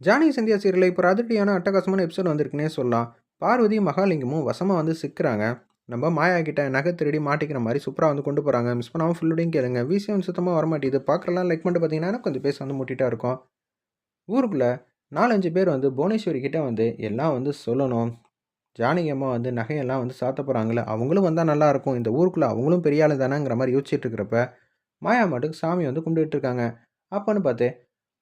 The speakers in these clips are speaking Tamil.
ஜானகி சந்தியா சீரியல்ல இப்போ ஒரு அதிரடியான அட்டகாசமான எபிசோட் வந்திருக்குன்னே சொல்லலாம். பார்வதியும் மகாலிங்கமும் வசமா வந்து சிக்குறாங்க. நம்ம மாயா கிட்ட நகை திருடி மாட்டிக்கிற மாரி சூப்பரா வந்து கொண்டு போறாங்க. மிஸ் பண்ணாம ஃபுல்லோடையும் கேளுங்க. விஷயம் சுத்தமா வரமாட்டேங்குது. பார்க்குறலாம் லைக் பண்ணிட்டு பார்த்தீங்கன்னா, எனக்கு கொஞ்சம் பேச வந்து முட்டிட்டா இருக்கும். ஊருக்குள்ள 4, 5 பேர் வந்து புவனேஸ்வரி கிட்ட வந்து எல்லாம் வந்து சொல்லணும். ஜானகி அம்மா வந்து நகையெல்லாம் வந்து சாத்த போறாங்கல்ல, அவங்களும் வந்தா நல்லாருக்கும். இந்த ஊருக்குள்ள அவங்களும் பெரிய ஆளு தானேங்கிற மாரி யோசிச்சுட்டு இருக்கிறப்ப, மாயா மாட்டுக்கு சாமி வந்து கும்பிட்டுட்டு இருக்காங்க. அப்பன்னு பார்த்து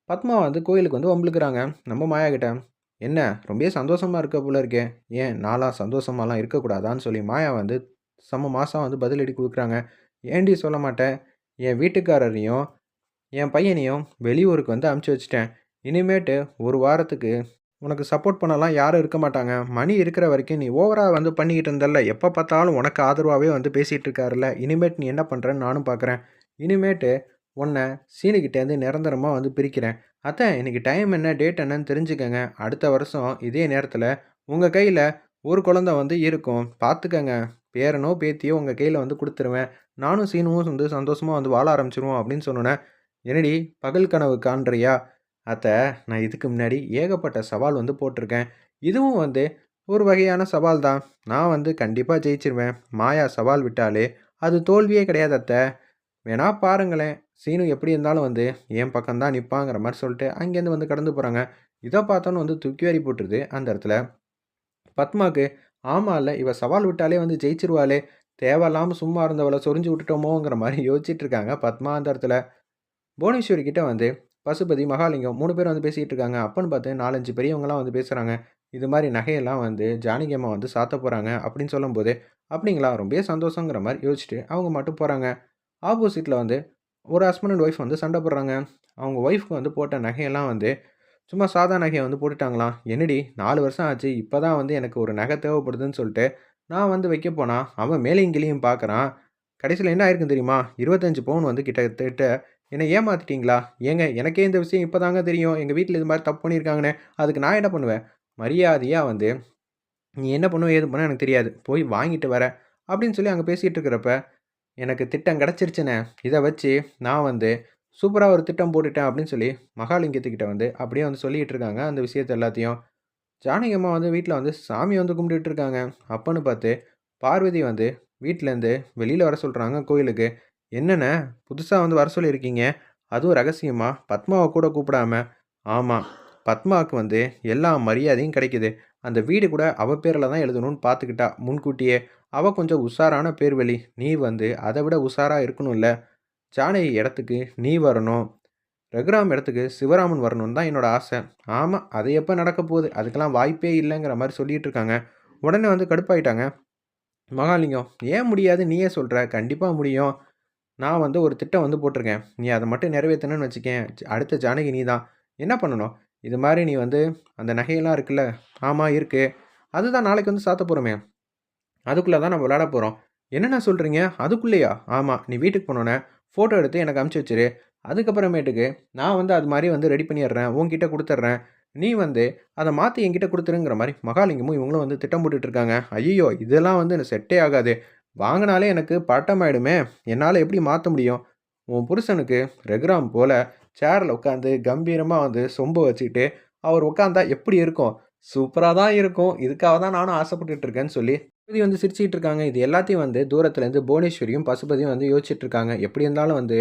பத்மா வந்து கோயிலுக்கு வந்து வம்பிழுக்குறாங்க. நம்ம மாயா கிட்ட. "என்ன ரொம்பவே சந்தோஷமா இருக்க போல இருக்கே. ஏன் நான்லாம் சந்தோஷமாலாம் இருக்கக்கூடாதான்னு?" சொல்லி மாயா வந்து செம்ம மாசா வந்து பதிலடி குடுக்குறாங்க. "ஏன்டி சொல்ல மாட்ட? என் வீட்டுக்காரரையும், என் பையனையும் வெளியூருக்கு வந்து அனுப்பிச்சு வச்சுட்டேன். இனிமேட்டு 1 வாரத்துக்கு உனக்கு சப்போர்ட் பண்ணலாம் யாரும் இருக்க மாட்டாங்க. மணி இருக்கிற வரைக்கும் நீ ஓவரா வந்து பண்ணிக்கிட்டு இருந்தல்ல. எப்ப பார்த்தாலும் உனக்கு ஆதரவாவே வந்து பேசிட்டு இருக்காருல்ல. இனிமேட்டு நீ என்ன பண்றன்னு நானும் பார்க்குறேன். இனிமேட்டு உன்ன சீனுகிட்டேருந்து நிரந்தரமா வந்து பிரிக்கிறேன். அத்த இன்னைக்கு டைம் என்ன, டேட் என்னன்னு தெரிஞ்சுக்கங்க. அடுத்த வருஷம் இதே நேரத்தில உங்க கையில ஒரு குழந்தை வந்து இருக்கும். பார்த்துக்கங்க. பேரனோ, பேத்தியோ உங்க கையில வந்து குடுத்துருவேன். நானும் சீனுவும் வந்து சந்தோஷமா வந்து வாழ ஆரம்பிச்சுருவோம்." அப்படின்னு சொன்னோனே, "என்னடி பகல் கனவு காண்றியா? அத்த நான் இதுக்கு முன்னாடி ஏகப்பட்ட சவால் வந்து போட்டிருக்கேன். இதுவும் வந்து ஒரு வகையான சவால் தான். நான் வந்து கண்டிப்பா ஜெயிச்சிருவேன். மாயா சவால் விட்டாலே அது தோல்வியே கிடையாது அத்த. வேணா பாருங்களேன். சீனு எப்படி இருந்தாலும் வந்து என் பக்கம் தான் நிப்பாங்கிற மாரி சொல்லிட்டு அங்கேருந்து வந்து கடந்து போறாங்க. இத பார்த்தோன்னே வந்து தூக்கி வாரி போட்டுருது அந்த இடத்துல. பத்மாக்கு, ஆமால்ல இவ சவால் விட்டாலே வந்து ஜெயிச்சுருவாளே! தேவையில்லாம சும்மா இருந்தவள சொரிஞ்சு விட்டுட்டோமோங்கிற மாரி யோசிச்சுட்டு இருக்காங்க பத்மா அந்த இடத்துல. புவனேஸ்வரி கிட்ட வந்து பசுபதி, மகாலிங்கம் 3 பேரும் வந்து பேசிட்டு இருக்காங்க. அப்பன்னு பார்த்து 4, 5 பெரியவங்கலாம் வந்து பேசுறாங்க. இது மாரி நகையெல்லாம் வந்து ஜானகி அம்மா வந்து சாத்த போறாங்க அப்படின்னு சொல்லும்போது, அப்படிங்களா ரொம்பவே சந்தோஷங்கிற மாரி யோசிச்சுட்டு அவங்க மட்டும் போறாங்க. ஆப்போசிட்ல வந்து ஒரு ஹஸ்பண்ட் அண்ட் ஒய்ஃப் வந்து சண்டை போடுறாங்க. அவங்க ஒய்ஃப்க்கு வந்து போட்ட நகையெல்லாம் வந்து சும்மா சாதா நகைய வந்து போட்டுட்டாங்களாம். "என்னடி 4 வருஷம் ஆச்சு. இப்ப தான் வந்து எனக்கு ஒரு நகை தேவைப்படுதுன்னு சொல்லிட்டு, நான் வந்து வைக்க போனா, அவன் மேலேயும் கீழயும் பார்க்குறான். கடைசியில என்ன ஆயிருக்கும் தெரியுமா? 25 பவுன் வந்து கிட்டத்தட்ட என்ன ஏமாத்திட்டீங்களா? ஏங்க எனக்கே இந்த விஷயம் இப்ப தாங்க தெரியும். எங்க வீட்ல இது மாரி தப்பு பண்ணியிருக்காங்கன்னு. அதுக்கு நான் என்ன பண்ணுவேன்? மரியாதையா வந்து நீ என்ன பண்ணுவ, ஏது பண்ணுவ எனக்கு தெரியாது. போய் வாங்கிட்டு வர." அப்படின்னு சொல்லி அங்க பேசிட்டு இருக்கிறப்ப, "எனக்கு திட்டம் கிடைச்சிருச்சுண்ணே. இத வச்சு நான் வந்து சூப்பரா ஒரு திட்டம் போட்டுட்டேன்." அப்படின்னு சொல்லி மகாலிங்கத்துக்கிட்ட வந்து அப்படியே வந்து சொல்லிட்டு இருக்காங்க அந்த விஷயத்த எல்லாத்தையும். ஜானகி அம்மா வந்து வீட்ல வந்து சாமி வந்து கும்பிட்டுட்டு இருக்காங்க. அப்பன்னு பார்த்து பார்வதி வந்து வீட்லேருந்து வெளியில வர சொல்றாங்க கோயிலுக்கு. "என்னண்ணே புதுசா வந்து வர சொல்லியிருக்கீங்க? அதுவும் ரகசியமா? பத்மாவ கூட கூப்பிடாம?" "ஆமா. பத்மாவுக்கு வந்து எல்லா மரியாதையும் கிடைக்குது. அந்த வீடு கூட அவ பேர்ல தான் எழுதணும்னு பார்த்துக்கிட்டா முன்கூட்டியே. அவ கொஞ்சம் உஷாரான பேர்வழி. நீ வந்து அத விட உஷாரா இருக்கணும்ல. ஜானகி இடத்துக்கு நீ வரணும். ரகுராம் இடத்துக்கு சிவராமன் வரணும்னு தான் என்னோட ஆசை." "ஆமா. அது எப்ப நடக்க போகுது? அதுக்கெல்லாம் வாய்ப்பே இல்லங்கிற" மாரி சொல்லிட்டு இருக்காங்க. உடனே வந்து கடுப்பாயிட்டாங்க மகாலிங்கம். "ஏன் முடியாது? நீயே சொல்ற. கண்டிப்பா முடியும். நான் வந்து ஒரு திட்டம் வந்து போட்டிருக்கேன். நீ அத மட்டும் நிறைவேத்தணும்னு வச்சுக்கயேன், அடுத்த ஜானகி நீ தான். என்ன பண்ணணும்? இது மாரி நீ வந்து அந்த நகையெல்லாம் இருக்குல்ல." "ஆமா இருக்கு." "அதுதான் நாளைக்கு வந்து சாத்த போறோமே. அதுக்குள்ள தான் நம்ம விளையாட போறோம்." "என்னண்ணா சொல்றீங்க? அதுக்குள்ளயா?" "ஆமா. நீ வீட்டுக்கு போனோனே ஃபோட்டோ எடுத்து எனக்கு அனுப்பிச்சு வச்சுரு. அதுக்கப்புறமேட்டுக்கு நான் வந்து அது மாரி வந்து ரெடி பண்ணிடுறேன். உன்கிட்ட குடுத்துடுறேன். நீ வந்து அத மாத்தி என்கிட்ட குடுத்துருங்கிற" மாரி மகாலிங்கமும் இவங்களும் வந்து திட்டம் போட்டுட்டு இருக்காங்க. ஐய்யய்யோ! இதெல்லாம் வந்து எனக்கு செட்டே ஆகாது. வாங்குனாலே எனக்கு பட்டமாயிடுமே. என்னால எப்படி மாத்த முடியும்? உன் புருஷனுக்கு ரகுராம் போல சேர்ல உட்காந்து கம்பீரமா வந்து சொம்ப வச்சுக்கிட்டு அவர் உட்கார்ந்தா எப்படி இருக்கும்? சூப்பரா தான் இருக்கும். இதுக்காக தான் நானும் ஆசைப்பட்டுட்டு இருக்கேன்னு சொல்லி பசுபதி வந்து சிரிச்சுட்டு இருக்காங்க. இது எல்லாத்தையும் வந்து தூரத்திலேருந்து புவனேஸ்வரியும், பசுபதியும் வந்து யோசிச்சுட்டு இருக்காங்க. எப்படி இருந்தாலும் வந்து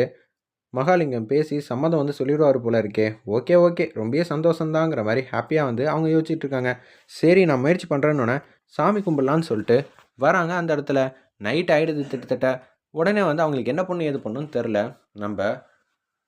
மகாலிங்கம் பேசி சம்மதம் வந்து சொல்லிருவாரு போல இருக்கே. Okay, okay. ரொம்பவே சந்தோஷம் தாங்கிற மாரி ஹேப்பியா வந்து அவங்க யோசிச்சுட்டு இருக்காங்க. சரி நான் முயற்சி பண்றேன்னோனே, சாமி கும்பிடலான்னு சொல்லிட்டு வராங்க அந்த இடத்துல. நைட் ஆயிடுது கிட்டத்தட்ட. உடனே வந்து அவங்களுக்கு என்ன பண்ணணும், ஏது பண்ணணும்னு தெரியல. நம்ப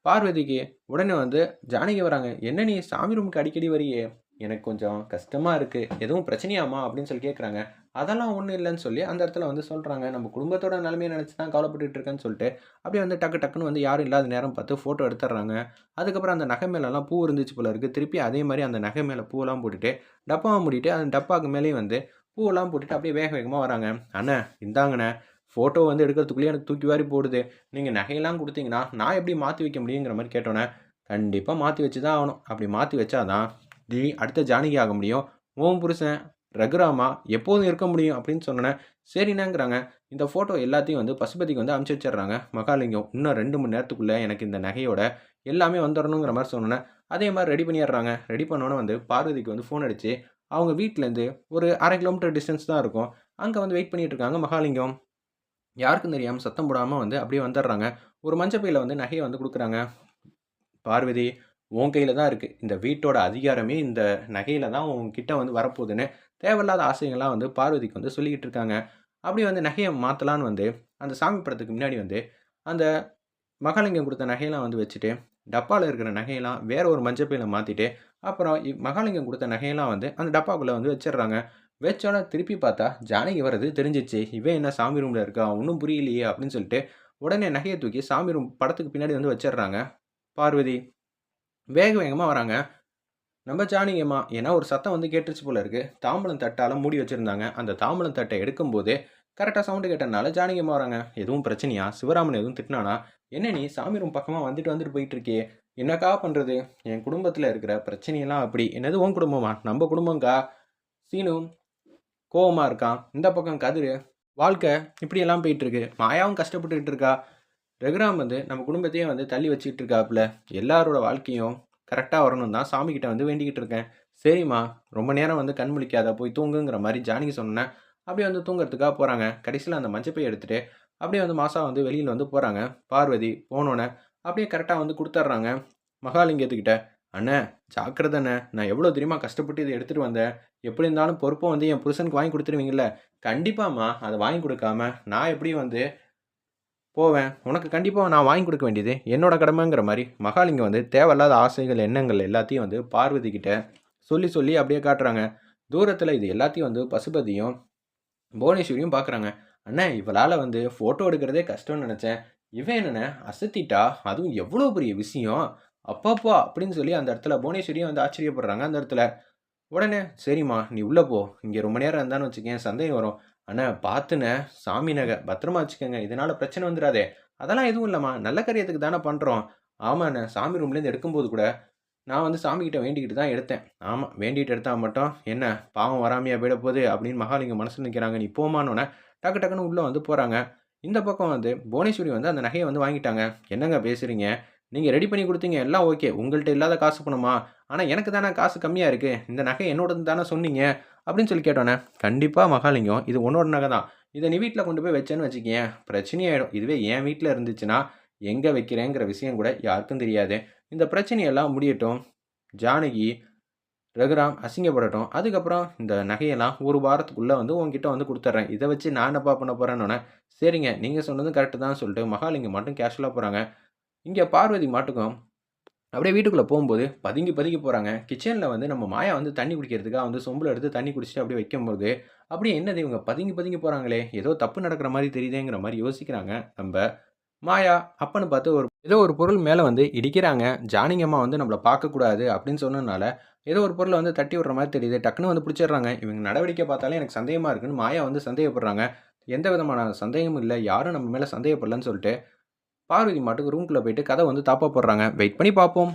பார்வதிக்கு உடனே வந்து ஜானகி வராங்க. "என்ன நீ சாமி ரூமுக்கு அடிக்கடி வரியே? எனக்கு கொஞ்சம் கஷ்டமா இருக்கு. எதுவும் பிரச்சனையாம்மா?" அப்படின்னு சொல்லி கேட்குறாங்க. "அதெல்லாம் ஒண்ணும் இல்லன்னு" சொல்லி அந்த இடத்துல வந்து சொல்றாங்க. "நம்ம குடும்பத்தோட நிலைமைய நினைச்சு தான் கவலைப்பட்டுட்டு இருக்கேன்னு" சொல்லிட்டு, அப்படியே வந்து டக்கு டக்குன்னு வந்து யாரும் இல்லாத நேரம் பார்த்து ஃபோட்டோ எடுத்துடுறாங்க. அதுக்கப்புறம் அந்த நகை மேலலாம் பூ இருந்துச்சு போல இருக்கு. திருப்பி அதே மாரி அந்த நகை மேல பூவெல்லாம் போட்டுட்டு, டப்பாவ மூடிட்டு, அந்த டப்பாக்கு மேலேயும் வந்து பூவெல்லாம் போட்டுட்டு அப்படியே வேக வேகமா வராங்க. "அண்ணே இந்தாங்கண்ணே. ஃபோட்டோ வந்து எடுக்கிறதுக்குள்ளயே எனக்கு தூக்கி வாரி போடுது. நீங்க நகையெல்லாம் குடுத்தீங்கன்னா, நான் எப்படி மாத்தி வைக்க முடியுங்கிற" மாரி கேட்டோனே, "கண்டிப்பா மாத்தி வச்சு தான் ஆகணும். அப்படி மாத்தி வச்சா தான், நீ அடுத்த ஜானகி ஆக முடியும். உன் புருஷன் ரகுராமா எப்போதும் இருக்க முடியும்." அப்படின்னு சொன்னோனே, சரிண்ணேங்கிறாங்க. இந்த ஃபோட்டோ எல்லாத்தையும் வந்து பசுபதிக்கு வந்து அனுப்பிச்சு வச்சுடுறாங்க மகாலிங்கம். "இன்னும் 2 மணி நேரத்துக்குள்ள எனக்கு இந்த நகையோட எல்லாமே வந்துடணுங்கிற மாதிரி சொன்னோன்னே அதே மாதிரி ரெடி பண்ணிடுறாங்க. ரெடி பண்ணோன்னே வந்து பார்வதிக்கு வந்து ஃபோன் அடிச்சு, அவங்க வீட்லேருந்து ஒரு 1/2 கிலோமீட்டர் டிஸ்டன்ஸ் தான் இருக்கும். அங்க வந்து வெயிட் பண்ணிட்டு இருக்காங்க மகாலிங்கம். யாருக்கும் தெரியாம சத்தம் போடாம வந்து அப்படியே வந்துடுறாங்க. ஒரு மஞ்ச பையில வந்து நகைய வந்து குடுக்குறாங்க. பார்வதி, உன் கையில தான் இருக்கு. இந்த வீட்டோட அதிகாரமே இந்த நகையில தான் உன்கிட்ட வந்து வரப்போதுன்னு, தேவையில்லாத ஆசைகள்லாம் வந்து பார்வதிக்கு வந்து சொல்லிக்கிட்டு இருக்காங்க. அப்படி வந்து நகைய மாத்தலான்னு வந்து, அந்த சாமி படத்துக்கு முன்னாடி வந்து, அந்த மகாலிங்கம் குடுத்த நகையெல்லாம் வந்து வச்சுட்டு, டப்பால இருக்கிற நகையெல்லாம் வேற ஒரு மஞ்ச பையில மாத்திட்டு, அப்புறம் மகாலிங்கம் குடுத்த நகையெல்லாம் வந்து அந்த டப்பாக்குள்ள வந்து வச்சுடுறாங்க. வச்சோனே திருப்பி பார்த்தா, ஜானகி வர்றது தெரிஞ்சிருச்சு. இவன் என்ன சாமி ரூம்ல இருக்கா? ஒண்ணும் புரியலையே! அப்படின்னு சொல்லிட்டு, உடனே நகைய தூக்கி சாமி ரூம் படத்துக்கு பின்னாடி வந்து வச்சுடுறாங்க பார்வதி. வேக வேகமா வராங்க. நம்ம ஜானகி அம்மா. ஏன்னா ஒரு சத்தம் வந்து கேட்டுருச்சு போல இருக்கு. தாம்பூலம் தட்டால மூடி வச்சிருந்தாங்க. அந்த தாம்பூலம் தட்ட எடுக்கும்போது, கரெக்ட்டா சவுண்ட் கேட்டதுனால ஜானகி அம்மா வராங்க. "எதுவும் பிரச்சனையா? சிவராமன் எதுவும் திட்டுனானா? என்ன நீ சாமி ரூம் பக்கமா வந்துட்டு வந்துட்டு போயிட்டு இருக்கியே! என்னக்கா பண்றது? என் குடும்பத்தில இருக்கிற பிரச்சனையெல்லாம் அப்படி." "என்னது உன் குடும்பமா? நம்ப குடும்பம்க்கா." சீனு கோவமா இருக்கான். இந்த பக்கம் கதிரு, வாழ்க்கை இப்படியெல்லாம் போயிட்டு இருக்கு. மாயாவும் கஷ்டப்பட்டுக்கிட்டு இருக்கா. ரகுராம் வந்து நம்ம குடும்பத்தையே வந்து தள்ளி வச்சுக்கிட்டு இருக்காப்புல. எல்லாரோட வாழ்க்கையும் கரெக்ட்டா வரணும்னு தான் சாமிகிட்ட வந்து வேண்டிக்கிட்டு இருக்கேன். சரிம்மா, ரொம்ப நேரம் வந்து கண் முழிக்காத, போய் தூங்குங்கிற மாரி ஜானகி சொன்னோனே, அப்படியே வந்து தூங்குறதுக்காக போறாங்க. கடைசில அந்த மஞ்ச பைய எடுத்துட்டு, அப்படியே வந்து மாசா வந்து வெளியில வந்து போறாங்க. பார்வதி போனோனே, அப்படியே கரெக்ட்டா வந்து குடுத்துர்றாங்க. மகாலிங்கத்துக்கிட்ட. "அண்ணே, ஜாக்கிரத அண்ணே. நான் எவ்வளோ தெரியுமா கஷ்டப்பட்டு இத எடுத்துட்டு வந்தேன். எப்படி இருந்தாலும் பொறுப்பா வந்து என் புருஷனுக்கு வாங்கி குடுத்துருவீங்கல்ல?" "கண்டிப்பாம்மா. அத வாங்கி குடுக்காம நான் எப்படி வந்து போவேன். உனக்கு கண்டிப்பா நான் வாங்கி குடுக்க வேண்டியது என்னோட கடமைங்கிற மாரி, மகாலிங்கம் வந்து தேவையில்லாத ஆசைகள், எண்ணங்கள் எல்லாத்தையும் வந்து பார்வதி கிட்ட சொல்லி, சொல்லி அப்படியே காட்டுறாங்க. தூரத்தில இது எல்லாத்தையும் வந்து பசுபதியும், புவனேஸ்வரியும் பார்க்குறாங்க. "அண்ணே, இவளால வந்து ஃபோட்டோ எடுக்கிறதே கஷ்டம்னு நெனச்சேன். இவ என்னண்ணே அசத்திட்டா! அதுவும் எவ்வளோ பெரிய விஷயம்! அப்பப்பா!" அப்படின்னு சொல்லி அந்த இடத்துல புவனேஸ்வரியும் வந்து ஆச்சரியப்படுறாங்க அந்த இடத்துல. உடனே, "சரிம்மா, நீ உள்ள போ. இங்க ரொம்ப நேரம் இருந்தான்னு வச்சுக்கயேன் சந்தேகம் வரும். அண்ணே பார்த்துண்ணே, சாமி நகை பத்திரமா வச்சுக்கங்க. இதனால பிரச்சனை வந்துராதே." "அதெல்லாம் எதுவும் இல்லம்மா. நல்ல காரியத்துக்கு தானே பண்றோம்." "ஆமாண்ணே, சாமி ரூம்லேருந்து எடுக்கும்போது கூட, நான் வந்து சாமிகிட்ட வேண்டிக்கிட்டு தான் எடுத்தேன்." "ஆமா, வேண்டிட்டு எடுத்தா மட்டும் என்ன, பாவம் வராமயா போயிடப்போது?" அப்படின்னு மகாலிங்கம் மனசுல நிக்கிறாங்க. "நீ போம்மான்னோனே" டக்கு டக்குன்னு உள்ள வந்து போறாங்க. இந்த பக்கம் வந்து புவனேஸ்வரி வந்து அந்த நகைய வந்து வாங்கிட்டாங்க. "என்னங்க பேசுறீங்க? நீங்க ரெடி பண்ணி குடுத்தீங்க, எல்லாம் ஓகே. உங்கள்ட்ட இல்லாத காசு பணமா? ஆனா எனக்கு தானே காசு கம்மியா இருக்கு. இந்த நகை என்னோடதுன்னு தானே சொன்னீங்க." அப்படின்னு சொல்லி கேட்டோனே, "கண்டிப்பா மகாலிங்கம், இது உன்னோட நகை தான். இத நீ வீட்ல கொண்டு போய் வச்சேன்னு வச்சுக்கயேன், பிரச்சனையாயிடும். இதுவே என் வீட்ல இருந்துச்சுன்னா, எங்க வைக்கிறேங்கிற விஷயம் கூட யாருக்கும் தெரியாது. இந்த பிரச்சனையெல்லாம் முடியட்டும். ஜானகி, ரகுராம் அசிங்கப்படட்டும். அதுக்கப்புறம் இந்த நகையெல்லாம் 1 வாரத்துக்குள்ள வந்து உன்கிட்ட வந்து குடுத்துர்றேன். இத வச்சு நான் என்னப்பா பண்ண போறேன்னோனே, சரிங்க, நீங்க சொன்னதும் கரெக்ட் தான் சொல்லிட்டு மகாலிங்கம் மட்டும் கேஷுவலா போறாங்க. இங்க பார்வதி மாட்டுக்கும் அப்படியே வீட்டுக்குள்ள போம்போது பதுங்கி பதுங்கி போறாங்க. கிச்சன்ல வந்து நம்ம மாயா வந்து தண்ணி குடிக்கிறதுக்காக வந்து சொம்புல எடுத்து தண்ணி குடிச்சுட்டு அப்படியே வைக்கும்போது, அப்படியே என்னது இவங்க பதுங்கி பதுங்கி போறாங்களே! ஏதோ தப்பு நடக்கிற மாரி தெரியுதேங்கிற மாரி யோசிக்கிறாங்க நம்ப மாயா. அப்பன்னு பார்த்து ஏதோ ஒரு பொருள் மேல வந்து இடிக்கிறாங்க. ஜானகி அம்மா வந்து நம்மள பார்க்கக்கூடாது அப்படின்னு சொன்னதுனால, ஏதோ ஒரு பொருள வந்து தட்டி விடுற மாரி தெரியுது. டக்குனு வந்து பிடிச்சிடுறாங்க. இவங்க நடவடிக்கை பார்த்தாலே எனக்கு சந்தேகமா இருக்குன்னு மாயா வந்து சந்தேகப்படுறாங்க. எந்த விதமான சந்தேகமும் இல்ல. யாரும் நம்ம மேல சந்தேகப்படலன்னு சொல்லிட்டு, பார்வதி மாட்டுக்கு ரூம்குள்ள போயிட்டு கதவ வந்து தாப்பா போடுறாங்க. வெயிட் பண்ணி பார்ப்போம்.